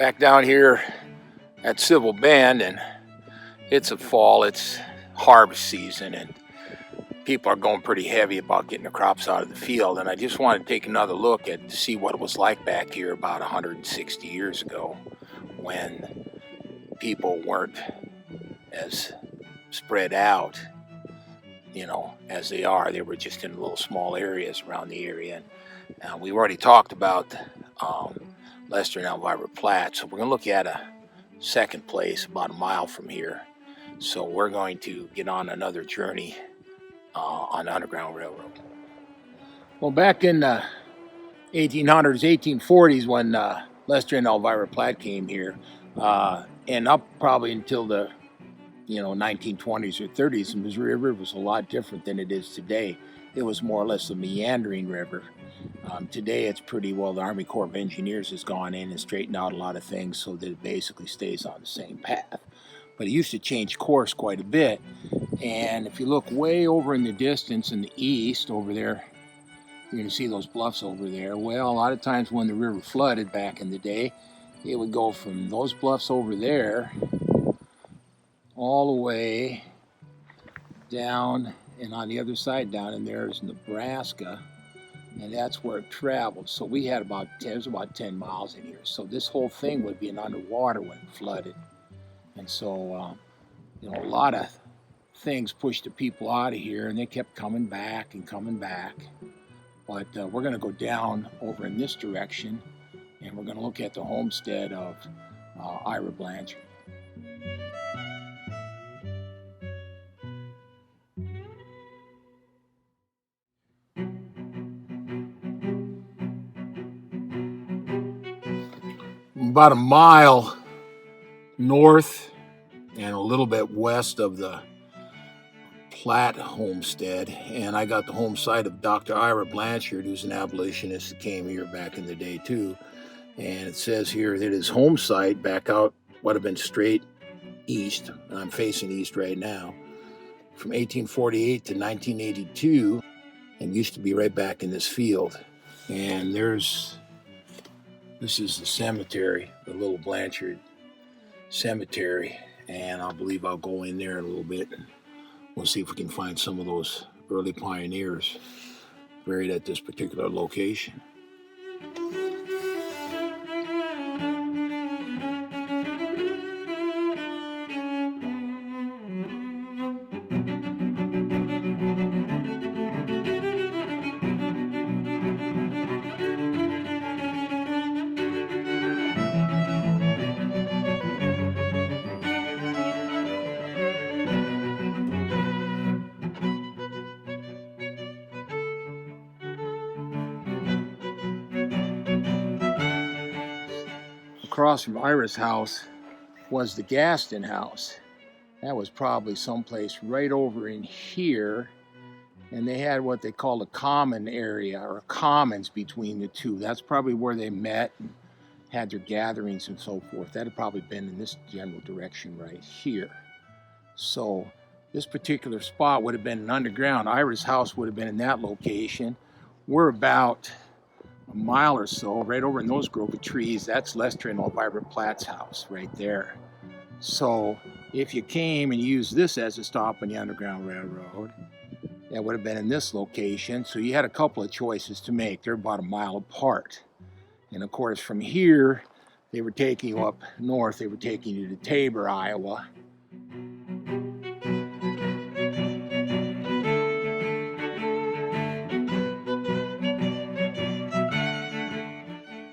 Back down here at Civil Bend, and it's a fall, it's harvest season, and people are going pretty heavy about getting the crops out of the field. And I just wanted to take another look to see what it was like back here about 160 years ago, when people weren't as spread out, as they are. They were just in little small areas around the area. And we've already talked about Lester and Elvira Platte, so we're going to look at a second place about a mile from here. So we're going to get on another journey on the Underground Railroad. Well, back in the 1800s, 1840s, when Lester and Elvira Platte came here, and up probably until the 1920s or 30s, the Missouri River was a lot different than it is today. It was more or less a meandering river. Today it's pretty well, the Army Corps of Engineers has gone in and straightened out a lot of things so that it basically stays on the same path. But it used to change course quite a bit. And if you look way over in the distance in the east over there, you're going to see those bluffs over there. Well, a lot of times when the river flooded back in the day, it would go from those bluffs over there all the way down, and on the other side down in there is Nebraska, and that's where it traveled. So we had about 10 miles in here. So this whole thing would be underwater when it flooded. And so, a lot of things pushed the people out of here, and they kept coming back and coming back. But we're going to go down over in this direction, and we're going to look at the homestead of Ira Blanchard. About a mile north and a little bit west of the Platte homestead, and I got the home site of Dr. Ira Blanchard, who's an abolitionist that came here back in the day too. And it says here that his home site back out would have been straight east, and I'm facing east right now, from 1848 to 1982, and used to be right back in this field. And this is the cemetery, the little Blanchard cemetery, and I believe I'll go in there in a little bit and we'll see if we can find some of those early pioneers buried at this particular location. Across from Ira's house was the Gaston house. That was probably someplace right over in here, and they had what they called a common area, or commons between the two. That's probably where they met and had their gatherings and so forth. That had probably been in this general direction right here. So this particular spot would have been an underground. Ira's house would have been in that location. We're about a mile or so right over in those grove of trees. That's Lester and Elvira Platte's house right there. So if you came and used this as a stop on the Underground Railroad, that would have been in this location. So you had a couple of choices to make. They're about a mile apart. And of course from here, they were taking you up north. They were taking you to Tabor, Iowa.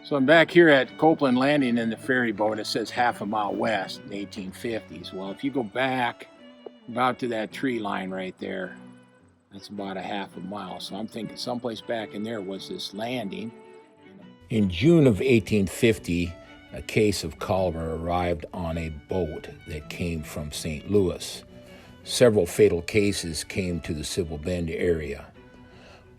So I'm back here at Copeland Landing in the ferry boat. It says half a mile west in the 1850s. Well, if you go back about to that tree line right there, that's about a half a mile. So I'm thinking someplace back in there was this landing. In June of 1850, a case of cholera arrived on a boat that came from St. Louis. Several fatal cases came to the Civil Bend area.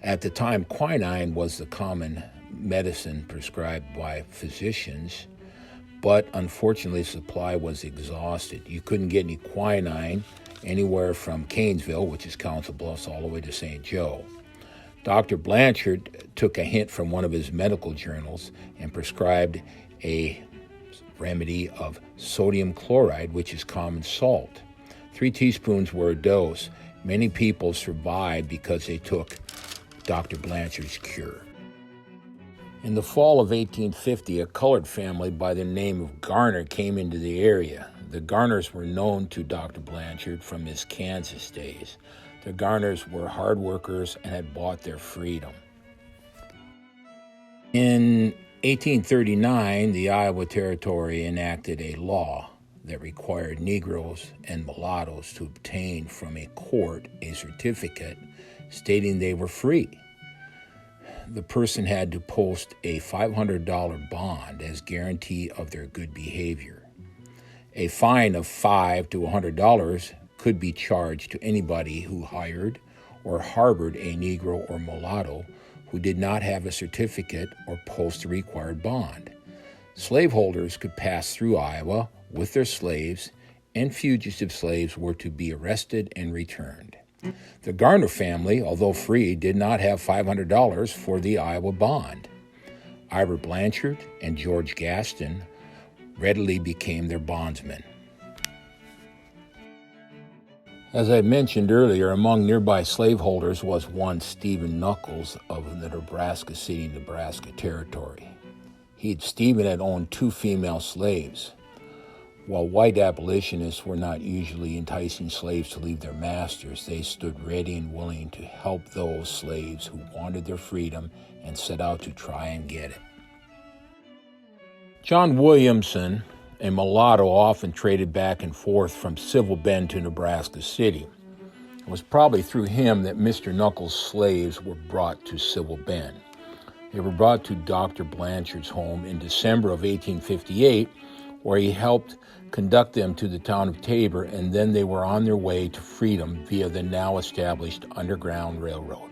At the time, quinine was the common medicine prescribed by physicians, but unfortunately supply was exhausted. You couldn't get any quinine anywhere from Canesville, which is Council Bluffs, all the way to St. Joe. Dr. Blanchard took a hint from one of his medical journals and prescribed a remedy of sodium chloride, which is common salt. 3 teaspoons were a dose. Many people survived because they took Dr. Blanchard's cure. In the fall of 1850, a colored family by the name of Garner came into the area. The Garners were known to Dr. Blanchard from his Kansas days. The Garners were hard workers and had bought their freedom. In 1839, the Iowa Territory enacted a law that required Negroes and mulattoes to obtain from a court a certificate stating they were free. The person had to post a $500 bond as guarantee of their good behavior. A fine of $5 to $100 could be charged to anybody who hired or harbored a Negro or mulatto who did not have a certificate or post a required bond. Slaveholders could pass through Iowa with their slaves, and fugitive slaves were to be arrested and returned. The Garner family, although free, did not have $500 for the Iowa bond. Ira Blanchard and George Gaston readily became their bondsmen. As I mentioned earlier, among nearby slaveholders was one Stephen Knuckles of the Nebraska City, Nebraska Territory. Stephen had owned 2 female slaves. While white abolitionists were not usually enticing slaves to leave their masters, they stood ready and willing to help those slaves who wanted their freedom and set out to try and get it. John Williamson, a mulatto, often traded back and forth from Civil Bend to Nebraska City. It was probably through him that Mr. Knuckles' slaves were brought to Civil Bend. They were brought to Dr. Blanchard's home in December of 1858, where he helped conduct them to the town of Tabor, and then they were on their way to freedom via the now established Underground Railroad.